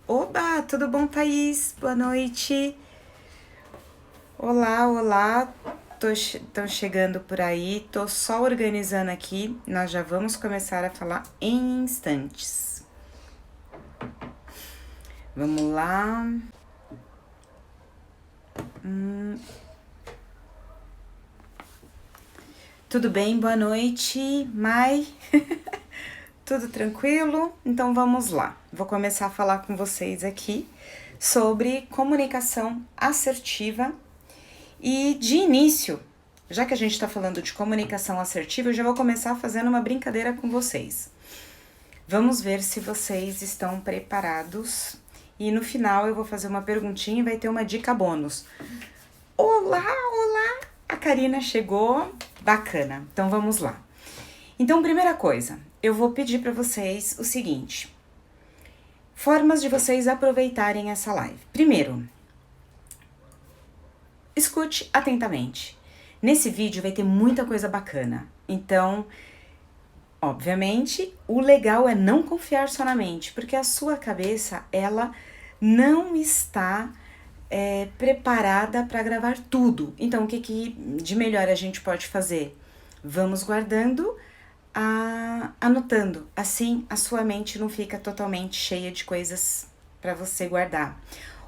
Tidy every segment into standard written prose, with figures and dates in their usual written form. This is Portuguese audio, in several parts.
Oba, tudo bom, Thaís? Boa noite. Olá, olá. Tô chegando por aí, tô só organizando aqui. Nós já vamos começar a falar em instantes. Vamos lá. Tudo bem? Boa noite, Mai. Tudo tranquilo? Então vamos lá. Vou começar a falar com vocês aqui sobre comunicação assertiva. E de início, já que a gente está falando de comunicação assertiva, eu já vou começar fazendo uma brincadeira com vocês. Vamos ver se vocês estão preparados. E no final eu vou fazer uma perguntinha e vai ter uma dica bônus. Olá, olá! A Karina chegou. Bacana. Então vamos lá. Então, primeira coisa, eu vou pedir para vocês o seguinte. Formas de vocês aproveitarem essa live. Primeiro, escute atentamente. Nesse vídeo vai ter muita coisa bacana. Então, obviamente, o legal é não confiar só na mente, porque a sua cabeça, ela não está preparada para gravar tudo. Então, o que de melhor a gente pode fazer? Vamos guardando, anotando. Assim, a sua mente não fica totalmente cheia de coisas para você guardar.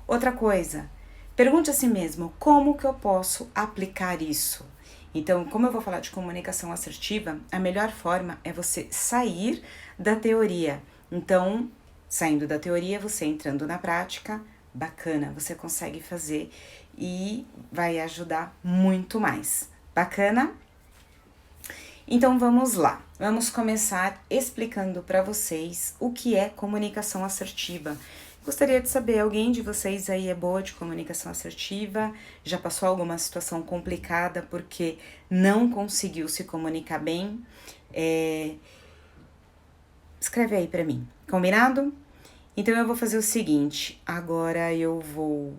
Outra coisa, pergunte a si mesmo, como que eu posso aplicar isso? Então, como eu vou falar de comunicação assertiva, a melhor forma é você sair da teoria. Então, saindo da teoria, você entrando na prática, bacana, você consegue fazer e vai ajudar muito mais. Bacana? Então, vamos lá. Vamos começar explicando para vocês o que é comunicação assertiva. Gostaria de saber, alguém de vocês aí é boa de comunicação assertiva? Já passou alguma situação complicada porque não conseguiu se comunicar bem? Escreve aí pra mim, combinado? Então eu vou fazer o seguinte, agora eu vou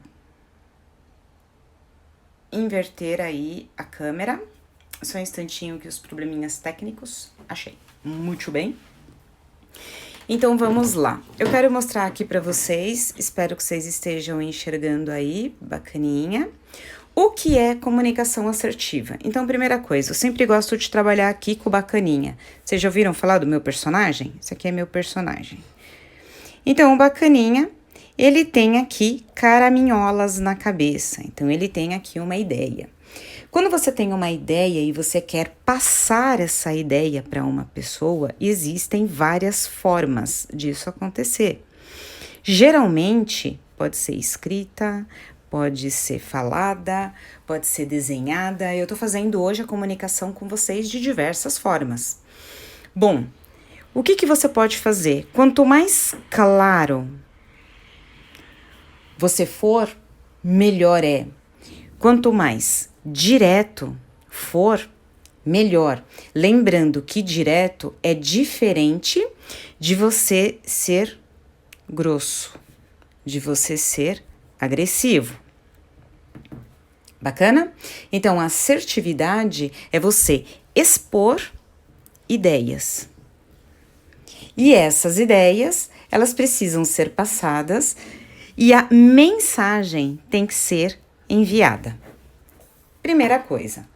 inverter aí a câmera. Só um instantinho que os probleminhas técnicos. Achei. Muito bem. Então, vamos lá. Eu quero mostrar aqui para vocês, espero que vocês estejam enxergando aí, bacaninha, o que é comunicação assertiva. Então, primeira coisa, eu sempre gosto de trabalhar aqui com bacaninha. Vocês já ouviram falar do meu personagem? Esse aqui é meu personagem. Então, o bacaninha, ele tem aqui caraminholas na cabeça. Então, ele tem aqui uma ideia. Quando você tem uma ideia e você quer passar essa ideia para uma pessoa, existem várias formas disso acontecer. Geralmente, pode ser escrita, pode ser falada, pode ser desenhada. Eu tô fazendo hoje a comunicação com vocês de diversas formas. Bom, o que você pode fazer? Quanto mais claro você for, melhor é. Quanto mais direto for, melhor. Lembrando que direto é diferente de você ser grosso, de você ser agressivo. Bacana? Então, a assertividade é você expor ideias. E essas ideias, elas precisam ser passadas e a mensagem tem que ser enviada. Primeira coisa.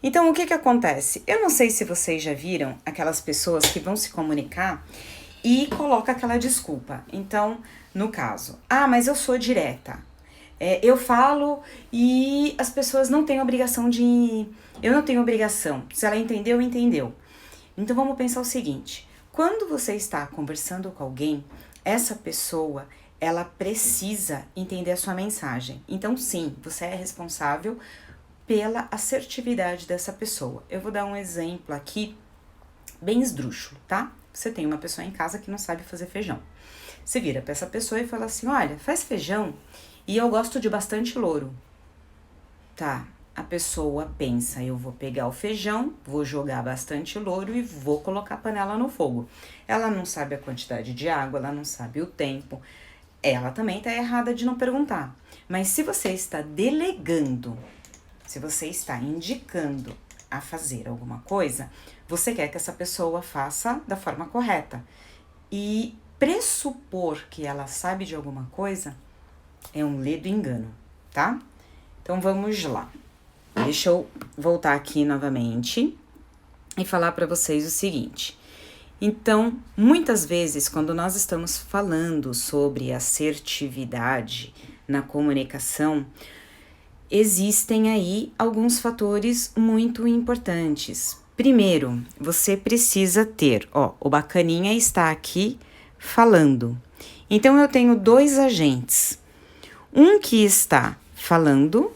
Então, o que acontece? Eu não sei se vocês já viram aquelas pessoas que vão se comunicar e coloca aquela desculpa. Então, no caso, mas eu sou direta. Eu falo e as pessoas não têm obrigação de... Eu não tenho obrigação. Se ela entendeu, entendeu. Então, vamos pensar o seguinte. Quando você está conversando com alguém, essa pessoa, ela precisa entender a sua mensagem. Então, sim, você é responsável pela assertividade dessa pessoa. Eu vou dar um exemplo aqui, bem esdrúxulo, tá? Você tem uma pessoa em casa que não sabe fazer feijão. Você vira pra essa pessoa e fala assim, olha, faz feijão e eu gosto de bastante louro. Tá, a pessoa pensa, eu vou pegar o feijão, vou jogar bastante louro e vou colocar a panela no fogo. Ela não sabe a quantidade de água, ela não sabe o tempo. Ela também tá errada de não perguntar. Mas se você está delegando, se você está indicando a fazer alguma coisa, você quer que essa pessoa faça da forma correta. E pressupor que ela sabe de alguma coisa é um ledo engano, tá? Então vamos lá. Deixa eu voltar aqui novamente e falar para vocês o seguinte. Então, muitas vezes, quando nós estamos falando sobre assertividade na comunicação, existem aí alguns fatores muito importantes. Primeiro, você precisa ter, o bacaninha está aqui falando. Então, eu tenho dois agentes. Um que está falando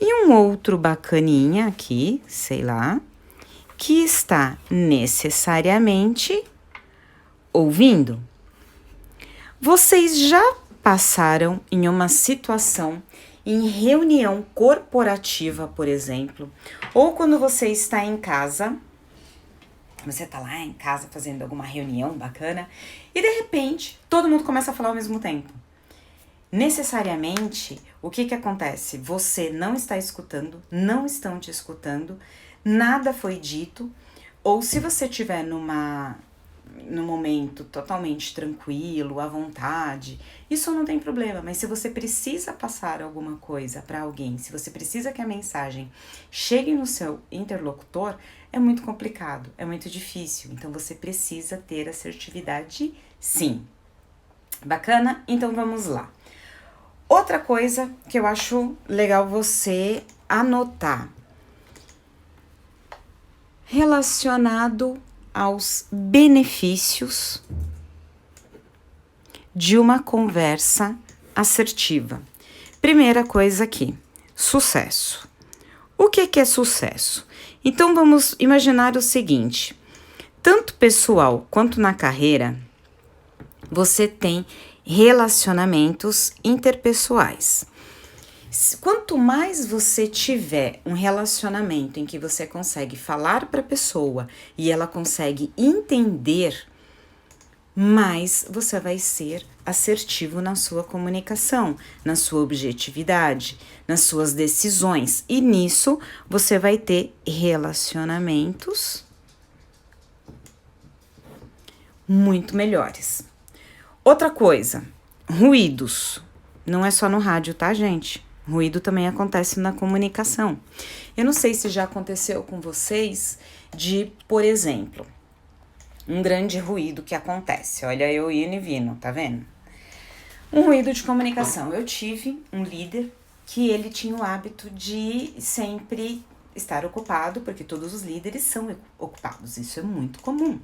e um outro bacaninha aqui, sei lá, que está necessariamente ouvindo. Vocês já passaram em uma situação, em reunião corporativa, por exemplo, ou quando você está em casa, você está lá em casa fazendo alguma reunião bacana, e de repente todo mundo começa a falar ao mesmo tempo. Necessariamente, o que acontece? Você não está escutando, não estão te escutando, nada foi dito, ou se você estiver num momento totalmente tranquilo, à vontade, isso não tem problema, mas se você precisa passar alguma coisa para alguém, se você precisa que a mensagem chegue no seu interlocutor, é muito complicado, é muito difícil, então você precisa ter assertividade, sim. Bacana? Então vamos lá. Outra coisa que eu acho legal você anotar, relacionado aos benefícios de uma conversa assertiva. Primeira coisa aqui, sucesso. O que é sucesso? Então vamos imaginar o seguinte, tanto pessoal quanto na carreira, você tem relacionamentos interpessoais. Quanto mais você tiver um relacionamento em que você consegue falar para a pessoa e ela consegue entender, mais você vai ser assertivo na sua comunicação, na sua objetividade, nas suas decisões. E nisso você vai ter relacionamentos muito melhores. Outra coisa, ruídos. Não é só no rádio, tá, gente? Ruído também acontece na comunicação. Eu não sei se já aconteceu com vocês de, por exemplo, um grande ruído que acontece. Olha, eu indo e vindo, tá vendo? Um ruído de comunicação. Eu tive um líder que ele tinha o hábito de sempre estar ocupado, porque todos os líderes são ocupados. Isso é muito comum.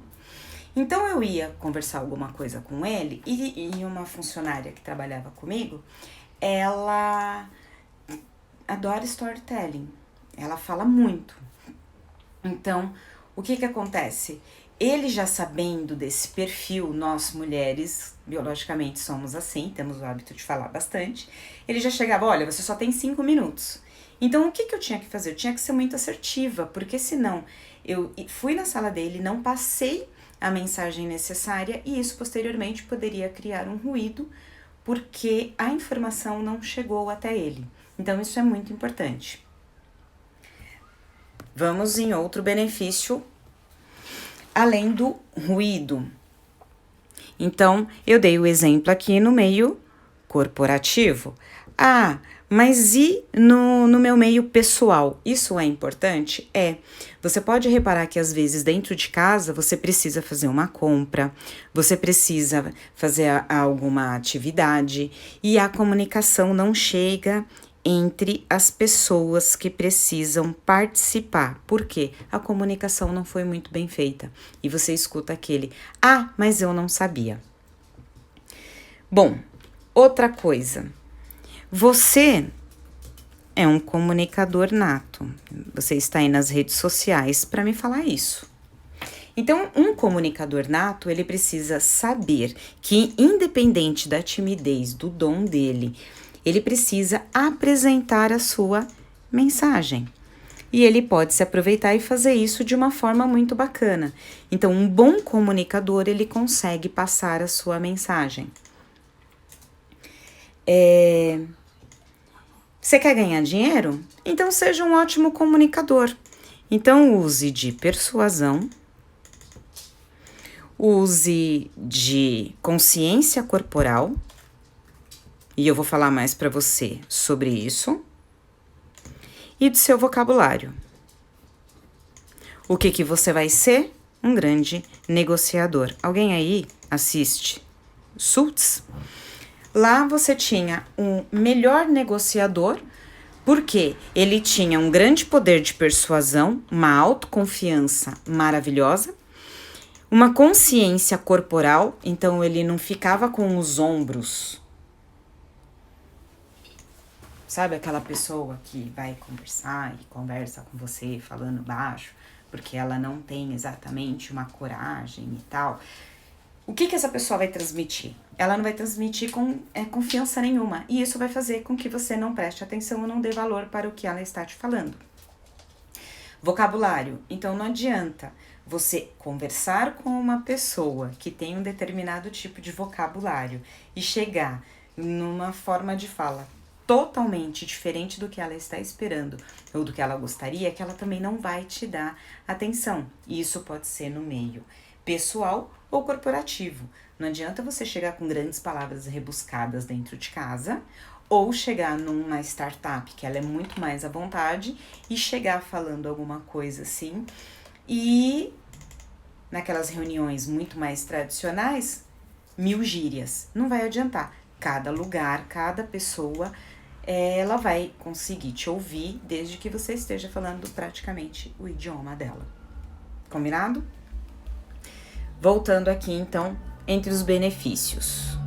Então, eu ia conversar alguma coisa com ele e uma funcionária que trabalhava comigo, ela adora storytelling, ela fala muito. Então, o que acontece? Ele já sabendo desse perfil, nós mulheres, biologicamente somos assim, temos o hábito de falar bastante, ele já chegava, olha, você só tem 5 minutos. Então, o que eu tinha que fazer? Eu tinha que ser muito assertiva, porque senão eu fui na sala dele, não passei a mensagem necessária e isso posteriormente poderia criar um ruído porque a informação não chegou até ele. Então, isso é muito importante. Vamos em outro benefício, além do ruído. Então, eu dei o exemplo aqui no meio corporativo. Ah, mas e no meu meio pessoal? Isso é importante? É. Você pode reparar que às vezes dentro de casa você precisa fazer uma compra, você precisa fazer alguma atividade e a comunicação não chega entre as pessoas que precisam participar. Por quê? A comunicação não foi muito bem feita. E você escuta aquele, mas eu não sabia. Bom, outra coisa. Você é um comunicador nato. Você está aí nas redes sociais para me falar isso. Então, um comunicador nato, ele precisa saber que, independente da timidez, do dom dele, ele precisa apresentar a sua mensagem. E ele pode se aproveitar e fazer isso de uma forma muito bacana. Então, um bom comunicador, ele consegue passar a sua mensagem. Você quer ganhar dinheiro? Então, seja um ótimo comunicador. Então, use de persuasão, use de consciência corporal, e eu vou falar mais para você sobre isso, e do seu vocabulário. O que você vai ser? Um grande negociador. Alguém aí assiste Suits? Lá você tinha um melhor negociador, porque ele tinha um grande poder de persuasão, uma autoconfiança maravilhosa, uma consciência corporal, então ele não ficava com os ombros. Sabe aquela pessoa que vai conversar e conversa com você falando baixo, porque ela não tem exatamente uma coragem e tal? O que essa pessoa vai transmitir? Ela não vai transmitir com confiança nenhuma. E isso vai fazer com que você não preste atenção ou não dê valor para o que ela está te falando. Vocabulário. Então não adianta você conversar com uma pessoa que tem um determinado tipo de vocabulário e chegar numa forma de fala totalmente diferente do que ela está esperando ou do que ela gostaria, que ela também não vai te dar atenção. E isso pode ser no meio pessoal ou corporativo. Não adianta você chegar com grandes palavras rebuscadas dentro de casa ou chegar numa startup que ela é muito mais à vontade e chegar falando alguma coisa assim e naquelas reuniões muito mais tradicionais, 1000 gírias. Não vai adiantar. Cada lugar, cada pessoa, ela vai conseguir te ouvir desde que você esteja falando praticamente o idioma dela. Combinado? Voltando aqui, então, entre os benefícios.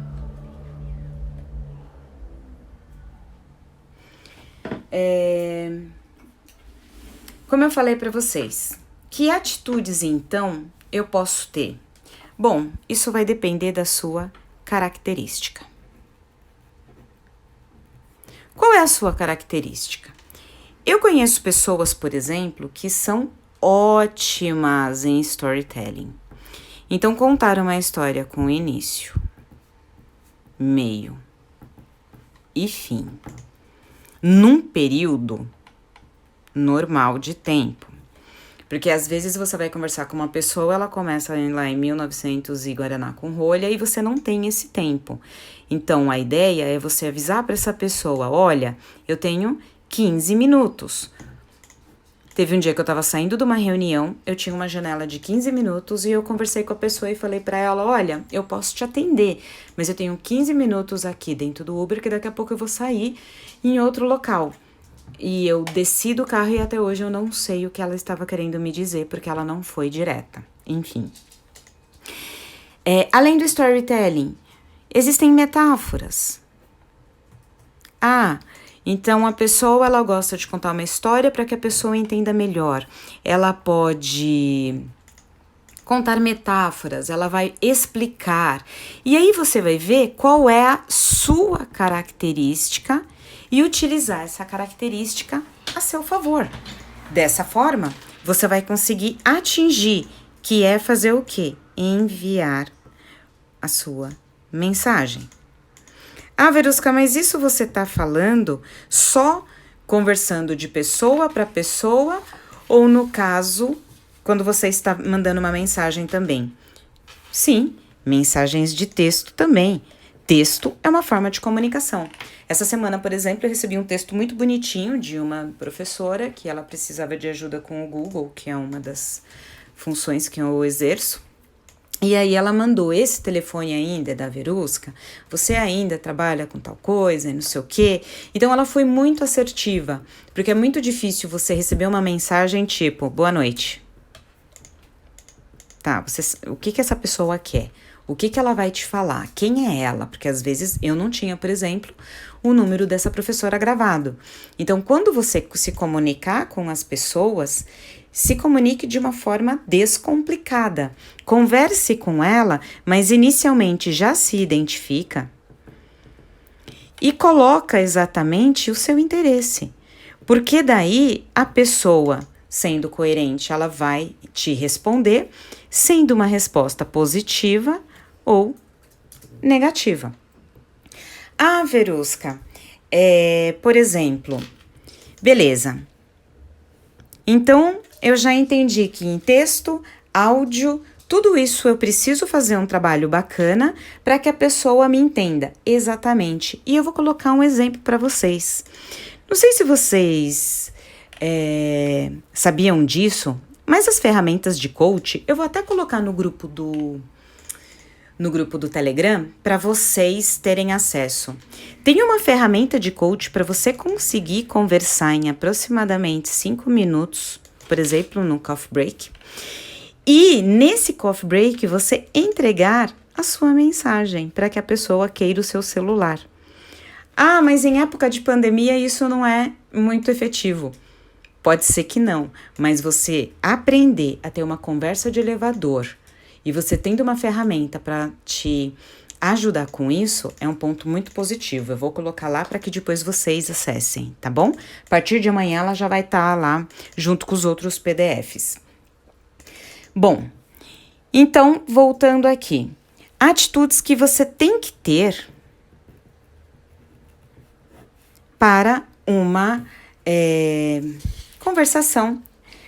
Como eu falei para vocês, que atitudes, então, eu posso ter? Bom, isso vai depender da sua característica. Qual é a sua característica? Eu conheço pessoas, por exemplo, que são ótimas em storytelling. Então, contar uma história com início, meio e fim, num período normal de tempo. Porque às vezes você vai conversar com uma pessoa, ela começa lá em 1900 e Guaraná com rolha e você não tem esse tempo. Então, a ideia é você avisar para essa pessoa, olha, eu tenho 15 minutos. Teve um dia que eu tava saindo de uma reunião, eu tinha uma janela de 15 minutos e eu conversei com a pessoa e falei para ela, olha, eu posso te atender, mas eu tenho 15 minutos aqui dentro do Uber que daqui a pouco eu vou sair em outro local. E eu desci do carro e até hoje eu não sei o que ela estava querendo me dizer, porque ela não foi direta. Enfim. Além do storytelling, existem metáforas. Então a pessoa ela gosta de contar uma história para que a pessoa entenda melhor. Ela pode contar metáforas, ela vai explicar. E aí você vai ver qual é a sua característica e utilizar essa característica a seu favor. Dessa forma, você vai conseguir atingir, que é fazer o quê? Enviar a sua mensagem. Verusca, mas isso você está falando só conversando de pessoa para pessoa ou no caso, quando você está mandando uma mensagem também? Sim, mensagens de texto também. Texto é uma forma de comunicação. Essa semana, por exemplo, eu recebi um texto muito bonitinho de uma professora que ela precisava de ajuda com o Google, que é uma das funções que eu exerço. E aí ela mandou, esse telefone ainda é da Verusca? Você ainda trabalha com tal coisa e não sei o quê? Então ela foi muito assertiva, porque é muito difícil você receber uma mensagem tipo, boa noite. Tá, o que essa pessoa quer? O que ela vai te falar? Quem é ela? Porque às vezes eu não tinha, por exemplo, o número dessa professora gravado. Então, quando você se comunicar com as pessoas, se comunique de uma forma descomplicada. Converse com ela, mas inicialmente já se identifica e coloca exatamente o seu interesse. Porque daí a pessoa, sendo coerente, ela vai te responder, sendo uma resposta positiva ou negativa. Verusca, por exemplo, beleza. Então, eu já entendi que em texto, áudio, Tudo isso eu preciso fazer um trabalho bacana para que a pessoa me entenda exatamente. E eu vou colocar um exemplo para vocês. Não sei se vocês sabiam disso, mas as ferramentas de coach, eu vou até colocar no grupo do Telegram para vocês terem acesso. Tem uma ferramenta de coach para você conseguir conversar em aproximadamente 5 minutos, por exemplo, no coffee break. E nesse coffee break você entregar a sua mensagem para que a pessoa queira o seu celular. Ah, mas em época de pandemia isso não é muito efetivo. Pode ser que não, mas você aprender a ter uma conversa de elevador e você tendo uma ferramenta para te ajudar com isso, é um ponto muito positivo. Eu vou colocar lá para que depois vocês acessem, tá bom? A partir de amanhã ela já vai estar lá junto com os outros PDFs. Bom, então voltando aqui. Atitudes que você tem que ter para uma conversação,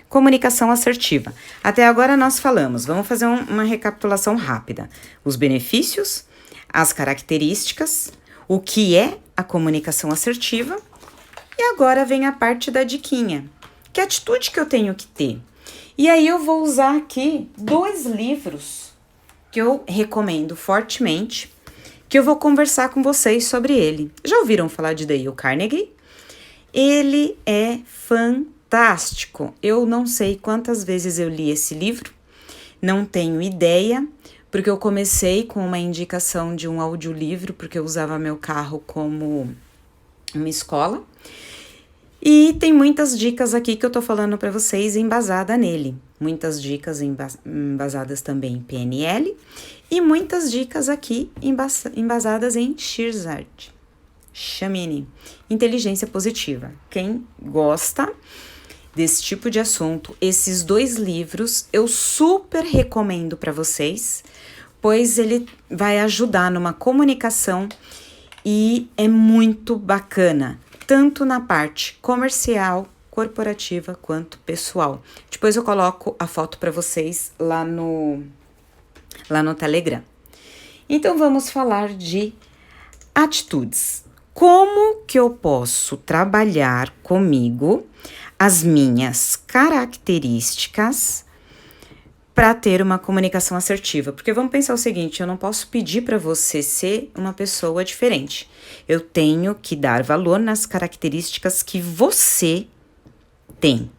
comunicação assertiva. Até agora nós falamos, vamos fazer uma recapitulação rápida. Os benefícios, as características, o que é a comunicação assertiva. E agora vem a parte da diquinha. Que atitude que eu tenho que ter? E aí eu vou usar aqui 2 livros que eu recomendo fortemente, que eu vou conversar com vocês sobre ele. Já ouviram falar de Dale Carnegie? Ele é fantástico. Eu não sei quantas vezes eu li esse livro, não tenho ideia, porque eu comecei com uma indicação de um audiolivro, porque eu usava meu carro como uma escola. E tem muitas dicas aqui que eu tô falando para vocês embasada nele. Muitas dicas embasadas também em PNL e muitas dicas aqui embasadas em Shirzad Chamini, inteligência positiva. Quem gosta desse tipo de assunto, esses 2 livros eu super recomendo para vocês, pois ele vai ajudar numa comunicação e é muito bacana, tanto na parte comercial, corporativa, quanto pessoal. Depois eu coloco a foto para vocês lá no Telegram. Então vamos falar de atitudes. Como que eu posso trabalhar comigo as minhas características para ter uma comunicação assertiva? Porque vamos pensar o seguinte, eu não posso pedir para você ser uma pessoa diferente. Eu tenho que dar valor nas características que você tem.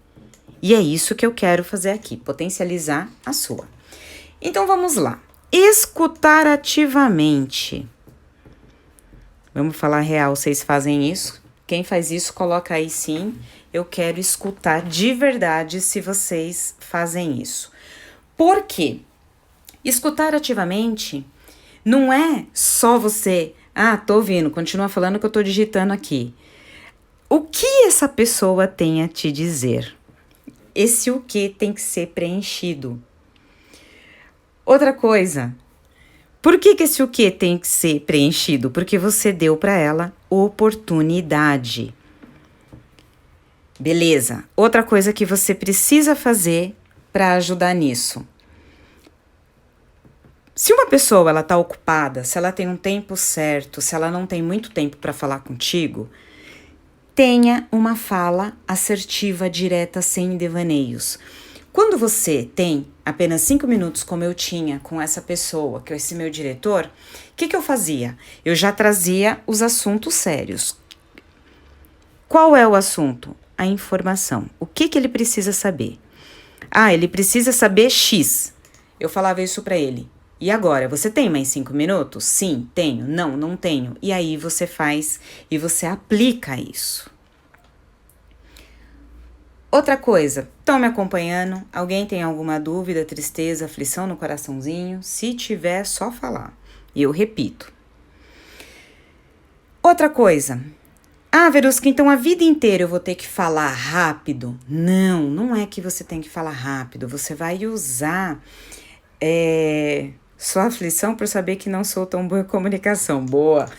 E é isso que eu quero fazer aqui, potencializar a sua. Então vamos lá. Escutar ativamente. Vamos falar real, vocês fazem isso? Quem faz isso, coloca aí sim. Eu quero escutar de verdade se vocês fazem isso. Por quê? Escutar ativamente não é só você... Ah, tô ouvindo, continua falando que eu tô digitando aqui. O que essa pessoa tem a te dizer? Esse o que tem que ser preenchido. Outra coisa, por que esse o que tem que ser preenchido? Porque você deu para ela oportunidade. Beleza. Outra coisa que você precisa fazer para ajudar nisso. Se uma pessoa ela tá ocupada, se ela tem um tempo certo, se ela não tem muito tempo para falar contigo, tenha uma fala assertiva, direta, sem devaneios. Quando você tem apenas 5 minutos, como eu tinha com essa pessoa, que é esse meu diretor, o que eu fazia? Eu já trazia os assuntos sérios. Qual é o assunto? A informação. O que ele precisa saber? Ah, ele precisa saber X. Eu falava isso para ele. E agora, você tem mais 5 minutos? Sim, tenho. Não, não tenho. E aí você faz e você aplica isso. Outra coisa, estão me acompanhando? Alguém tem alguma dúvida, tristeza, aflição no coraçãozinho? Se tiver, só falar. E eu repito. Outra coisa. Ah, Verusca, então a vida inteira eu vou ter que falar rápido? Não, não é que você tem que falar rápido. Você vai usar sua aflição para saber que não sou tão boa em comunicação. Boa!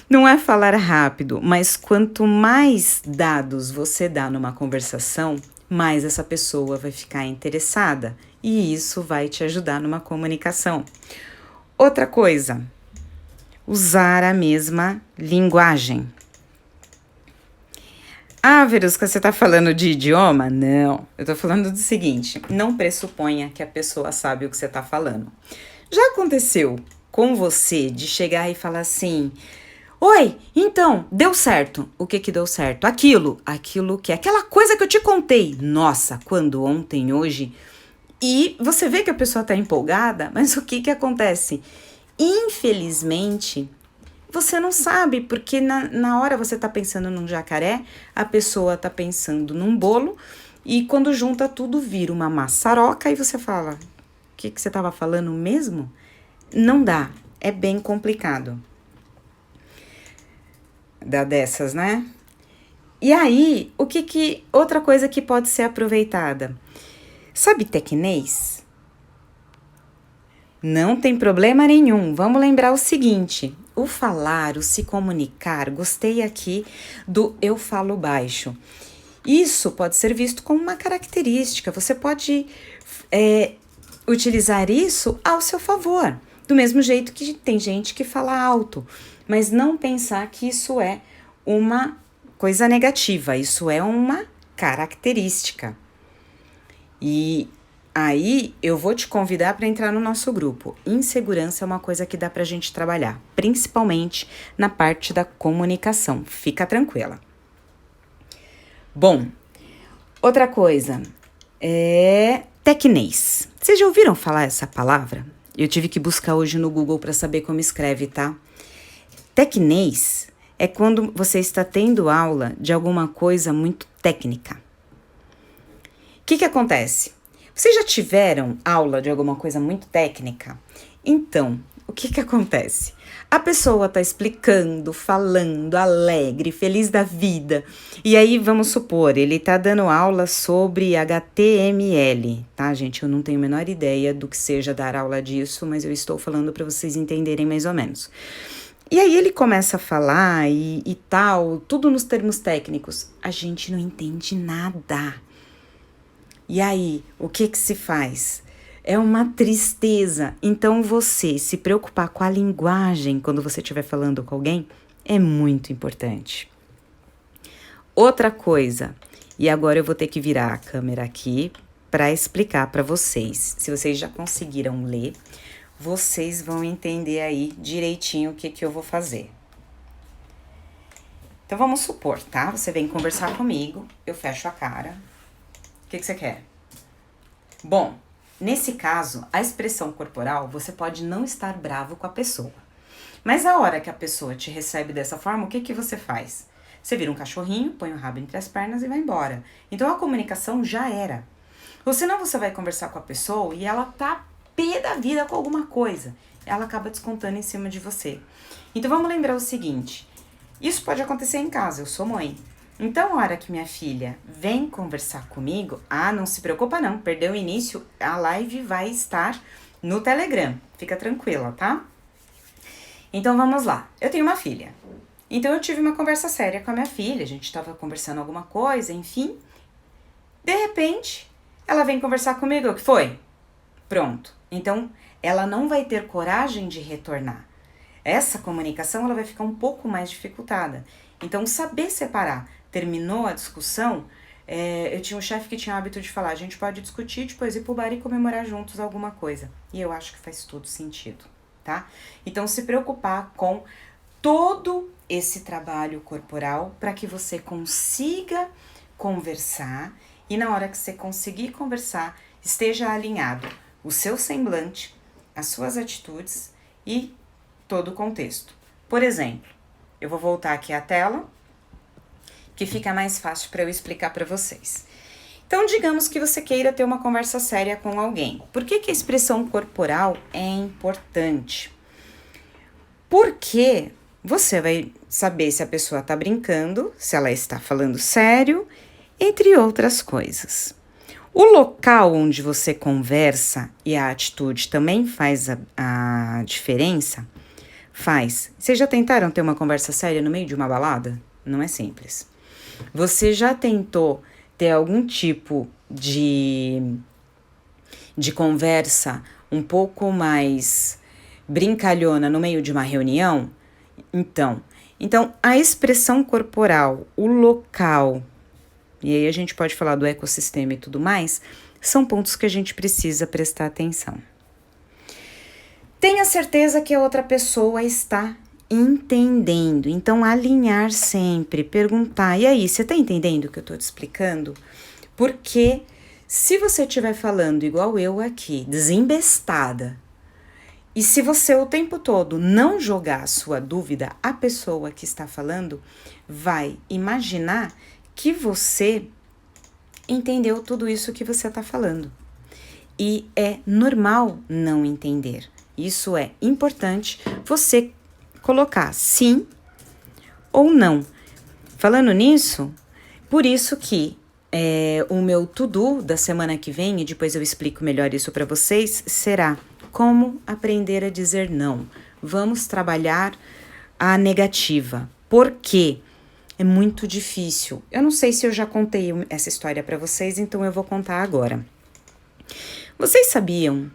Não é falar rápido, mas quanto mais dados você dá numa conversação, mais essa pessoa vai ficar interessada. e isso vai te ajudar numa comunicação. Outra coisa, usar a mesma linguagem. Ah, Verusca, você tá falando de idioma? Não, eu tô falando do seguinte, não pressuponha que a pessoa sabe o que você tá falando. Já aconteceu com você de chegar e falar assim: oi, então, deu certo. O que deu certo? Aquilo que é aquela coisa que eu te contei. Nossa, quando ontem, hoje. E você vê que a pessoa tá empolgada, mas o que acontece? Infelizmente, você não sabe, porque na hora você tá pensando num jacaré, a pessoa tá pensando num bolo, e quando junta tudo vira uma maçaroca, e você fala: o que você tava falando mesmo? Não dá, é bem complicado. Dá dessas, né? E aí, outra coisa que pode ser aproveitada? Sabe tecnês? Não tem problema nenhum. Vamos lembrar o seguinte: o falar, o se comunicar, gostei aqui do eu falo baixo. Isso pode ser visto como uma característica. Você pode utilizar isso ao seu favor. Do mesmo jeito que tem gente que fala alto, mas não pensar que isso é uma coisa negativa, isso é uma característica. E aí eu vou te convidar para entrar no nosso grupo. Insegurança é uma coisa que dá pra gente trabalhar, principalmente na parte da comunicação. Fica tranquila. Bom, outra coisa é tecnês. Vocês já ouviram falar essa palavra? Eu tive que buscar hoje no Google para saber como escreve, tá? Tecnês é quando você está tendo aula de alguma coisa muito técnica. O que acontece? Vocês já tiveram aula de alguma coisa muito técnica? Então, o que acontece? A pessoa tá explicando, falando, alegre, feliz da vida. E aí, vamos supor, ele tá dando aula sobre HTML, tá, gente? Eu não tenho a menor ideia do que seja dar aula disso, mas eu estou falando para vocês entenderem mais ou menos. E aí ele começa a falar e tal, tudo nos termos técnicos. A gente não entende nada. E aí, o que se faz? É uma tristeza. Então, você se preocupar com a linguagem quando você estiver falando com alguém é muito importante. Outra coisa, e agora eu vou ter que virar a câmera aqui para explicar para vocês. Se vocês já conseguiram ler, vocês vão entender aí direitinho o que eu vou fazer. Então, vamos supor, tá? Você vem conversar comigo, eu fecho a cara. O que você quer? Bom, nesse caso, a expressão corporal, você pode não estar bravo com a pessoa. Mas a hora que a pessoa te recebe dessa forma, o que você faz? Você vira um cachorrinho, põe o rabo entre as pernas e vai embora. Então, a comunicação já era. Ou senão você vai conversar com a pessoa e ela tá pé da vida com alguma coisa. Ela acaba descontando em cima de você. Então, vamos lembrar o seguinte. Isso pode acontecer em casa, eu sou mãe. Então, a hora que minha filha vem conversar comigo, não se preocupa não, perdeu o início, a live vai estar no Telegram, fica tranquila, tá? Então, vamos lá, eu tenho uma filha, então eu tive uma conversa séria com a minha filha, a gente tava conversando alguma coisa, enfim, de repente, ela vem conversar comigo, o que foi? Pronto, então, ela não vai ter coragem de retornar, essa comunicação, ela vai ficar um pouco mais dificultada, então, saber separar. Terminou a discussão, eu tinha um chefe que tinha o hábito de falar, a gente pode discutir, depois ir pro bar e comemorar juntos alguma coisa. E eu acho que faz todo sentido, tá? Então, se preocupar com todo esse trabalho corporal para que você consiga conversar e na hora que você conseguir conversar, esteja alinhado o seu semblante, as suas atitudes e todo o contexto. Por exemplo, eu vou voltar aqui à tela, que fica mais fácil para eu explicar para vocês. Então, digamos que você queira ter uma conversa séria com alguém. Por que a expressão corporal é importante? Porque você vai saber se a pessoa está brincando, se ela está falando sério, entre outras coisas. O local onde você conversa e a atitude também faz a diferença? Faz. Vocês já tentaram ter uma conversa séria no meio de uma balada? Não é simples. Você já tentou ter algum tipo de de conversa um pouco mais brincalhona no meio de uma reunião, então a expressão corporal, o local, e aí a gente pode falar do ecossistema e tudo mais, são pontos que a gente precisa prestar atenção. Tenha certeza que a outra pessoa está entendendo, então alinhar sempre, perguntar, e aí, você tá entendendo o que eu tô te explicando? Porque se você estiver falando igual eu aqui, desembestada, e se você o tempo todo não jogar a sua dúvida, a pessoa que está falando vai imaginar que você entendeu tudo isso que você está falando. E é normal não entender. Isso é importante você colocar sim ou não. Falando nisso, por isso que o meu to-do da semana que vem, e depois eu explico melhor isso para vocês, será como aprender a dizer não. Vamos trabalhar a negativa. Por quê? É muito difícil. Eu não sei se eu já contei essa história para vocês, então eu vou contar agora. Vocês sabiam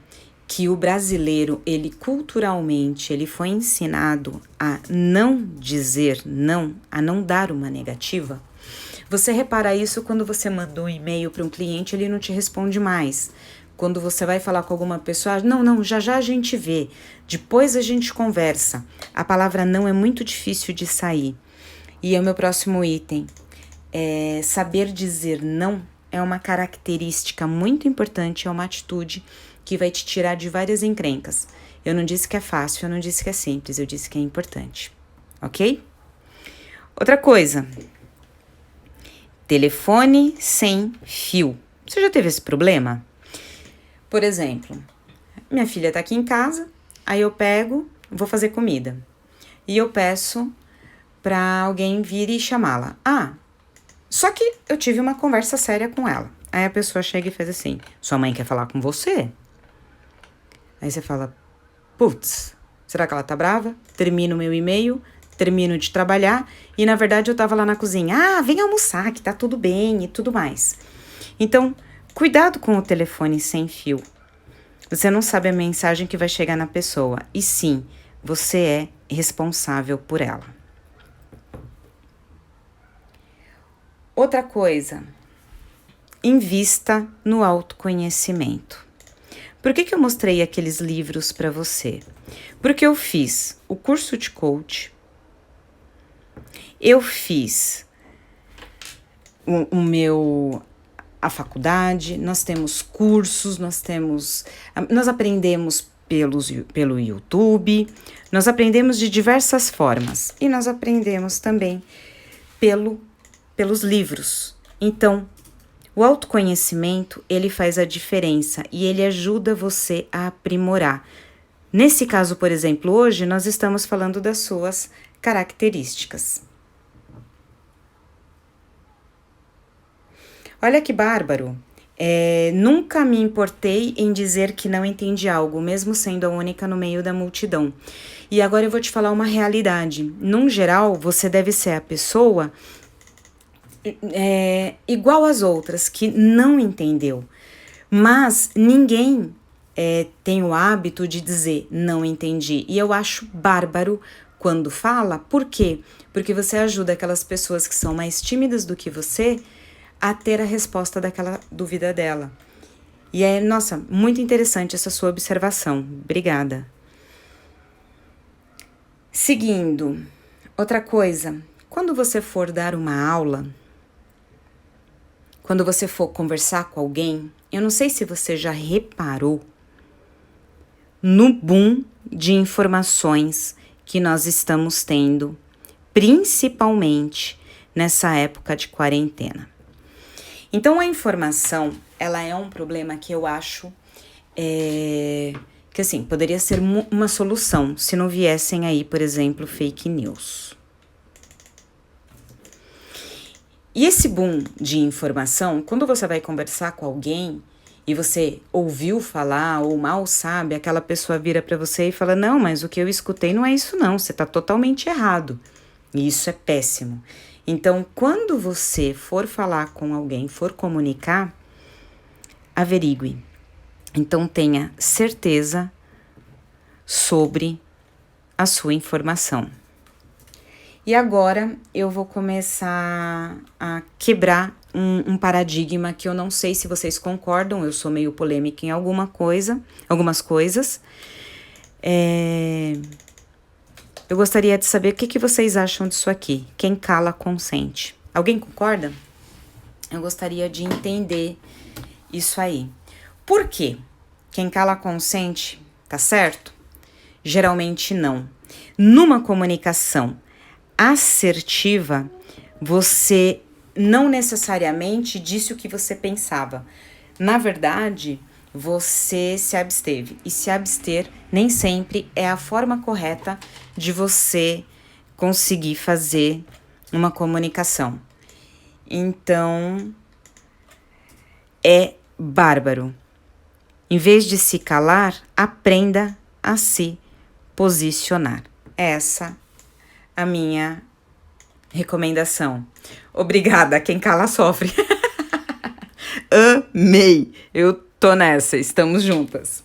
que o brasileiro, ele culturalmente, ele foi ensinado a não dizer não, a não dar uma negativa? Você repara isso quando você manda um e-mail para um cliente, ele não te responde mais. Quando você vai falar com alguma pessoa, não, já a gente vê, depois a gente conversa. A palavra não é muito difícil de sair. E é o meu próximo item. Saber dizer não é uma característica muito importante, é uma atitude que vai te tirar de várias encrencas. Eu não disse que é fácil, eu não disse que é simples, eu disse que é importante. Ok? Outra coisa. Telefone sem fio. Você já teve esse problema? Por exemplo, minha filha tá aqui em casa, aí eu vou fazer comida. E eu peço pra alguém vir e chamá-la. Só que eu tive uma conversa séria com ela. Aí a pessoa chega e faz assim, sua mãe quer falar com você? Aí você fala, putz, será que ela tá brava? Termino meu e-mail, termino de trabalhar e na verdade eu tava lá na cozinha. Vem almoçar que tá tudo bem e tudo mais. Então, cuidado com o telefone sem fio. Você não sabe a mensagem que vai chegar na pessoa. E sim, você é responsável por ela. Outra coisa, invista no autoconhecimento. Por que eu mostrei aqueles livros para você? Porque eu fiz o curso de coach, eu fiz a faculdade, nós temos cursos, nós aprendemos pelo YouTube, nós aprendemos de diversas formas e nós aprendemos também pelos livros. Então, o autoconhecimento, ele faz a diferença e ele ajuda você a aprimorar. Nesse caso, por exemplo, hoje nós estamos falando das suas características. Olha que bárbaro, nunca me importei em dizer que não entendi algo, mesmo sendo a única no meio da multidão. E agora eu vou te falar uma realidade. Num geral, você deve ser a pessoa igual às outras, que não entendeu. Mas ninguém tem o hábito de dizer não entendi. E eu acho bárbaro quando fala. Por quê? Porque você ajuda aquelas pessoas que são mais tímidas do que você a ter a resposta daquela dúvida dela. E nossa, muito interessante essa sua observação. Obrigada. Seguindo, outra coisa, quando você for dar uma aula, quando você for conversar com alguém, eu não sei se você já reparou no boom de informações que nós estamos tendo, principalmente nessa época de quarentena. Então, a informação, ela é um problema que eu acho que, assim, poderia ser uma solução se não viessem aí, por exemplo, fake news. E esse boom de informação, quando você vai conversar com alguém e você ouviu falar ou mal sabe, aquela pessoa vira para você e fala, não, mas o que eu escutei não é isso não, você tá totalmente errado. E isso é péssimo. Então, quando você for falar com alguém, for comunicar, averigue. Então tenha certeza sobre a sua informação. E agora eu vou começar a quebrar um paradigma que eu não sei se vocês concordam, eu sou meio polêmica em algumas coisas. Eu gostaria de saber o que vocês acham disso aqui. Quem cala, consente. Alguém concorda? Eu gostaria de entender isso aí. Por quê? Quem cala, consente, tá certo? Geralmente não. Numa comunicação assertiva, você não necessariamente disse o que você pensava. Na verdade, você se absteve. E se abster nem sempre é a forma correta de você conseguir fazer uma comunicação. Então, é bárbaro. Em vez de se calar, aprenda a se posicionar. Essa a minha recomendação. Obrigada, quem cala sofre. Amei! Eu tô nessa, estamos juntas.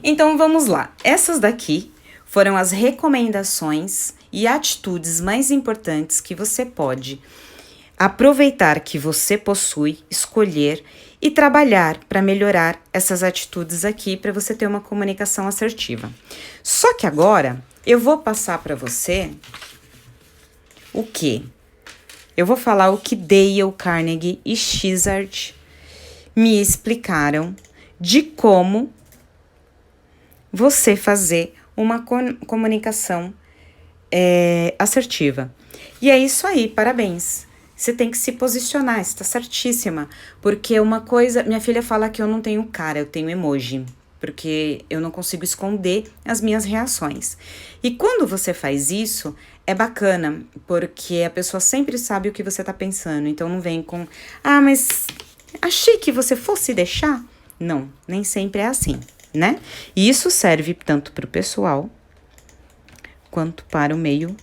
Então vamos lá. Essas daqui foram as recomendações e atitudes mais importantes que você pode aproveitar que você possui, escolher e trabalhar para melhorar essas atitudes aqui para você ter uma comunicação assertiva. Só que agora eu vou passar para você o quê? Eu vou falar o que Dale Carnegie e Shizard me explicaram de como você fazer uma comunicação assertiva. E é isso aí, parabéns. Você tem que se posicionar, está certíssima. Porque uma coisa, minha filha fala que eu não tenho cara, eu tenho emoji. Porque eu não consigo esconder as minhas reações. E quando você faz isso, é bacana, porque a pessoa sempre sabe o que você tá pensando. Então não vem com, mas achei que você fosse deixar. Não, nem sempre é assim, né? E isso serve tanto para o pessoal quanto para o meio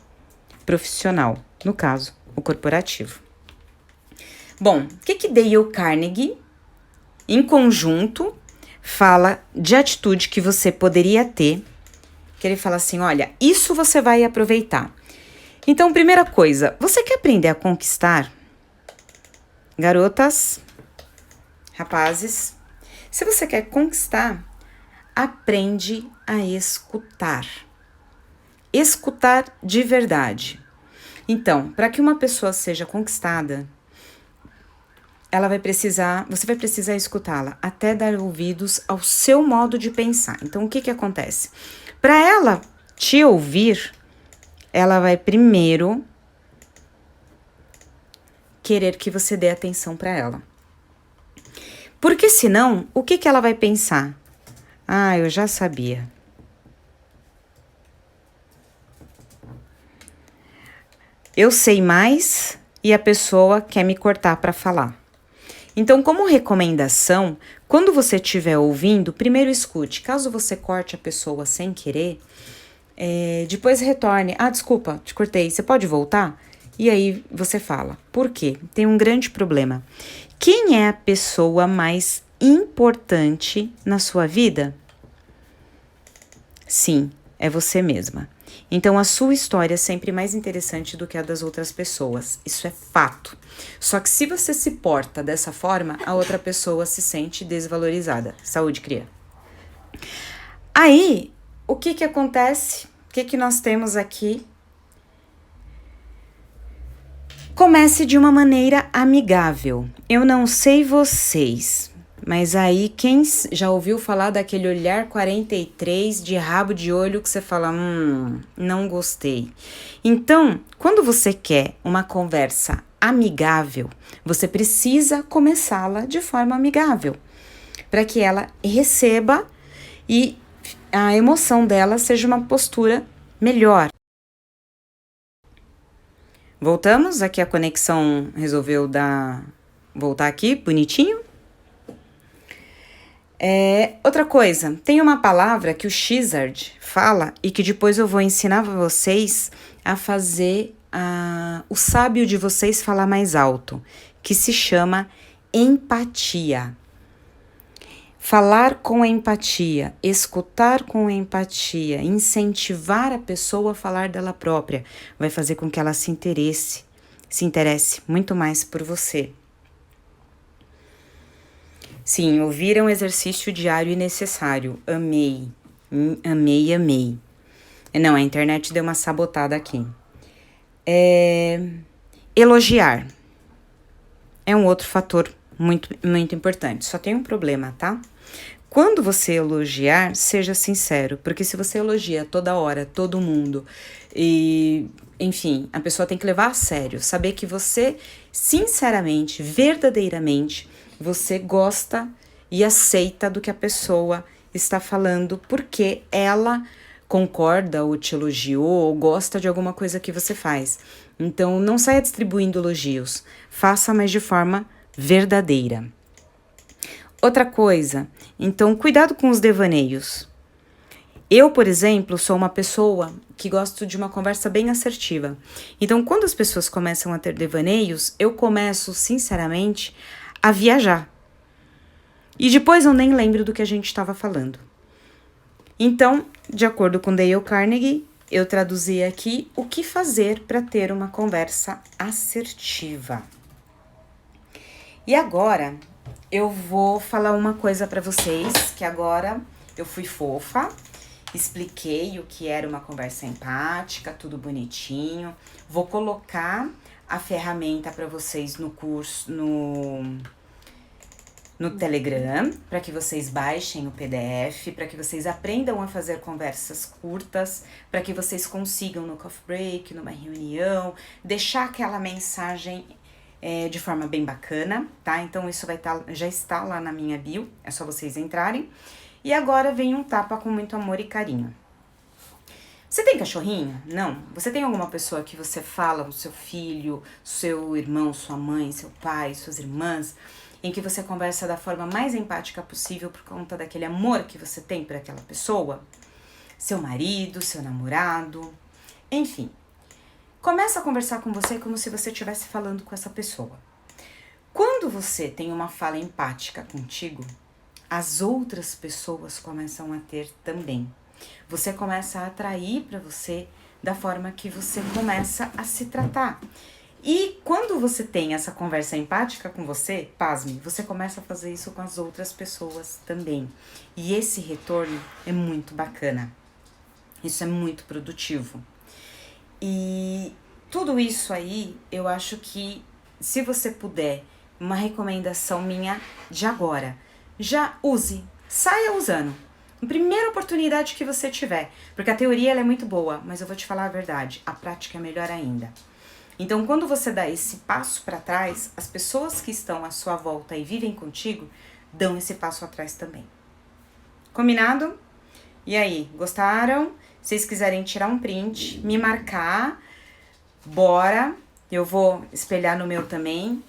profissional, no caso, o corporativo. Bom, o que Dale Carnegie, em conjunto, fala de atitude que você poderia ter, que ele fala assim, olha, isso você vai aproveitar. Então, primeira coisa, você quer aprender a conquistar? Garotas, rapazes, se você quer conquistar, aprende a escutar. Escutar de verdade. Então, para que uma pessoa seja conquistada, você vai precisar escutá-la até dar ouvidos ao seu modo de pensar. Então, o que acontece? Para ela te ouvir, ela vai primeiro querer que você dê atenção para ela. Porque senão, o que ela vai pensar? Eu já sabia. Eu sei mais e a pessoa quer me cortar para falar. Então, como recomendação, quando você estiver ouvindo, primeiro escute. Caso você corte a pessoa sem querer, depois retorne. Desculpa, te cortei. Você pode voltar? E aí você fala. Por quê? Tem um grande problema. Quem é a pessoa mais importante na sua vida? Sim, é você mesma. Então, a sua história é sempre mais interessante do que a das outras pessoas. Isso é fato. Só que se você se porta dessa forma, a outra pessoa se sente desvalorizada. Saúde, cria. Aí, o que acontece? O que nós temos aqui? Comece de uma maneira amigável. Eu não sei vocês, mas aí quem já ouviu falar daquele olhar 43 de rabo de olho que você fala, não gostei. Então, quando você quer uma conversa amigável, você precisa começá-la de forma amigável, para que ela receba e a emoção dela seja uma postura melhor. Voltamos? Aqui a conexão resolveu voltar aqui, bonitinho. Outra coisa, tem uma palavra que o Shizard fala e que depois eu vou ensinar vocês a fazer o sábio de vocês falar mais alto, que se chama empatia. Falar com empatia, escutar com empatia, incentivar a pessoa a falar dela própria, vai fazer com que ela se interesse muito mais por você. Sim, ouvir é um exercício diário e necessário. Amei, amei, amei. Não, a internet deu uma sabotada aqui. Elogiar é um outro fator muito, muito importante. Só tem um problema, tá? Quando você elogiar, seja sincero, porque se você elogia toda hora, todo mundo, e enfim, a pessoa tem que levar a sério, saber que você, sinceramente, verdadeiramente, você gosta e aceita do que a pessoa está falando, porque ela concorda ou te elogiou ou gosta de alguma coisa que você faz. Então, não saia distribuindo elogios, faça, mas de forma verdadeira. Outra coisa, então, cuidado com os devaneios. Eu, por exemplo, sou uma pessoa que gosto de uma conversa bem assertiva. Então, quando as pessoas começam a ter devaneios, eu começo, sinceramente, a viajar. E depois eu nem lembro do que a gente estava falando. Então, de acordo com Dale Carnegie, eu traduzi aqui o que fazer para ter uma conversa assertiva. E agora, eu vou falar uma coisa para vocês, que agora eu fui fofa, expliquei o que era uma conversa empática, tudo bonitinho. Vou colocar a ferramenta para vocês no curso, no Telegram, para que vocês baixem o PDF, para que vocês aprendam a fazer conversas curtas, para que vocês consigam no coffee break, numa reunião, deixar aquela mensagem de forma bem bacana, tá? Então isso já está lá na minha bio, é só vocês entrarem. E agora vem um tapa com muito amor e carinho. Você tem cachorrinho? Não? Você tem alguma pessoa que você fala, o seu filho, seu irmão, sua mãe, seu pai, suas irmãs, em que você conversa da forma mais empática possível por conta daquele amor que você tem por aquela pessoa? Seu marido, seu namorado, enfim. Começa a conversar com você como se você estivesse falando com essa pessoa. Quando você tem uma fala empática contigo, as outras pessoas começam a ter também. Você começa a atrair para você da forma que você começa a se tratar. E quando você tem essa conversa empática com você, pasme, você começa a fazer isso com as outras pessoas também. E esse retorno é muito bacana. Isso é muito produtivo. E tudo isso aí, eu acho que, se você puder, uma recomendação minha de agora, já use, saia usando. Na primeira oportunidade que você tiver, porque a teoria ela é muito boa, mas eu vou te falar a verdade, a prática é melhor ainda. Então, quando você dá esse passo para trás, as pessoas que estão à sua volta e vivem contigo, dão esse passo atrás também. Combinado? E aí, gostaram? Se vocês quiserem tirar um print, me marcar, bora. Eu vou espelhar no meu também.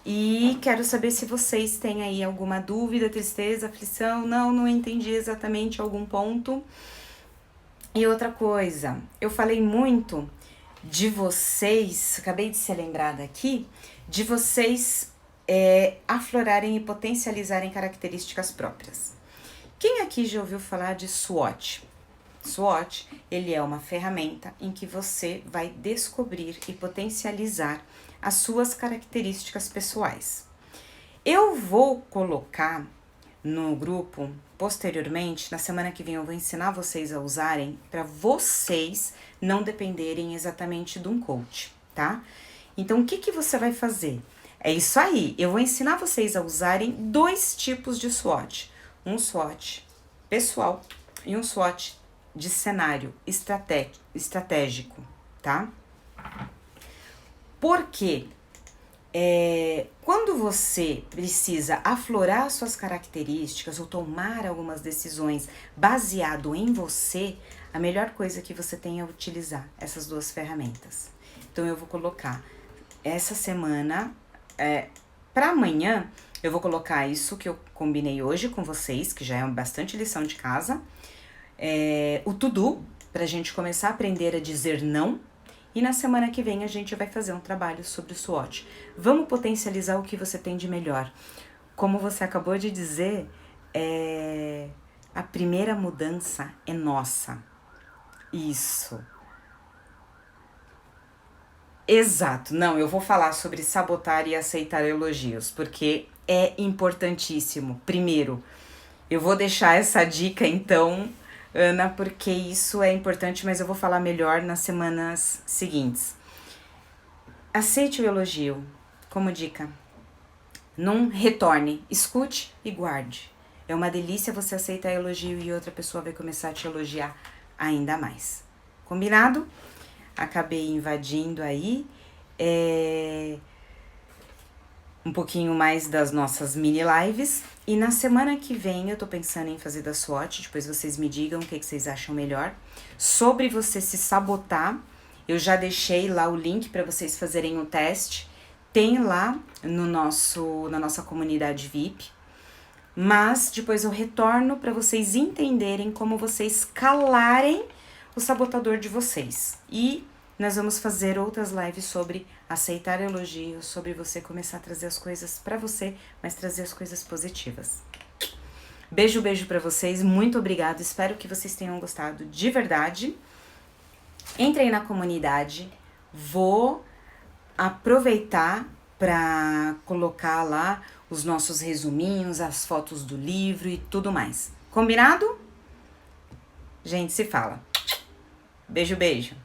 E quero saber se vocês têm aí alguma dúvida, tristeza, aflição. Não entendi exatamente algum ponto. E outra coisa, eu falei muito de vocês, acabei de ser lembrada aqui, de vocês aflorarem e potencializarem características próprias. Quem aqui já ouviu falar de SWOT? SWOT, ele é uma ferramenta em que você vai descobrir e potencializar as suas características pessoais. Eu vou colocar no grupo, posteriormente, na semana que vem eu vou ensinar vocês a usarem para vocês não dependerem exatamente de um coach, tá? Então, o que você vai fazer? É isso aí, eu vou ensinar vocês a usarem 2 tipos de SWOT. Um SWOT pessoal e um SWOT de cenário estratégico, tá? Porque quando você precisa aflorar suas características ou tomar algumas decisões baseado em você, a melhor coisa que você tem é utilizar essas 2 ferramentas. Então, eu vou colocar essa semana, para amanhã, eu vou colocar isso que eu combinei hoje com vocês, que já é bastante lição de casa, o to-do, pra gente começar a aprender a dizer não. E na semana que vem a gente vai fazer um trabalho sobre o SWOT. Vamos potencializar o que você tem de melhor. Como você acabou de dizer, A primeira mudança é nossa. Isso. Exato. Não, eu vou falar sobre sabotar e aceitar elogios, porque é importantíssimo. Primeiro, eu vou deixar essa dica então, Ana, porque isso é importante, mas eu vou falar melhor nas semanas seguintes. Aceite o elogio como dica. Não retorne, escute e guarde. É uma delícia você aceitar elogio e outra pessoa vai começar a te elogiar ainda mais. Combinado? Acabei invadindo aí um pouquinho mais das nossas mini lives. E na semana que vem eu tô pensando em fazer da SWOT, depois vocês me digam o que vocês acham melhor. Sobre você se sabotar, eu já deixei lá o link para vocês fazerem um teste. Tem lá no na nossa comunidade VIP. Mas depois eu retorno para vocês entenderem como vocês calarem o sabotador de vocês. E nós vamos fazer outras lives sobre aceitar elogios, sobre você começar a trazer as coisas para você, mas trazer as coisas positivas. Beijo, beijo para vocês, muito obrigada, espero que vocês tenham gostado de verdade. Entrem na comunidade, vou aproveitar para colocar lá os nossos resuminhos, as fotos do livro e tudo mais. Combinado? Gente, se fala. Beijo, beijo.